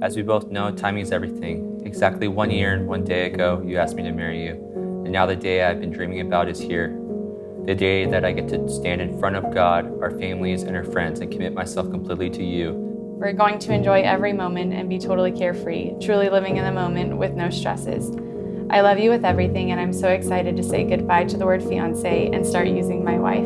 As we both know, timing is everything. Exactly 1 year and 1 day ago, you asked me to marry you. And now the day I've been dreaming about is here. The day that I get to stand in front of God, our families, and our friends and commit myself completely to you. We're going to enjoy every moment and be totally carefree, truly living in the moment with no stresses. I love you with everything, and I'm so excited to say goodbye to the word fiancé and start using my wife.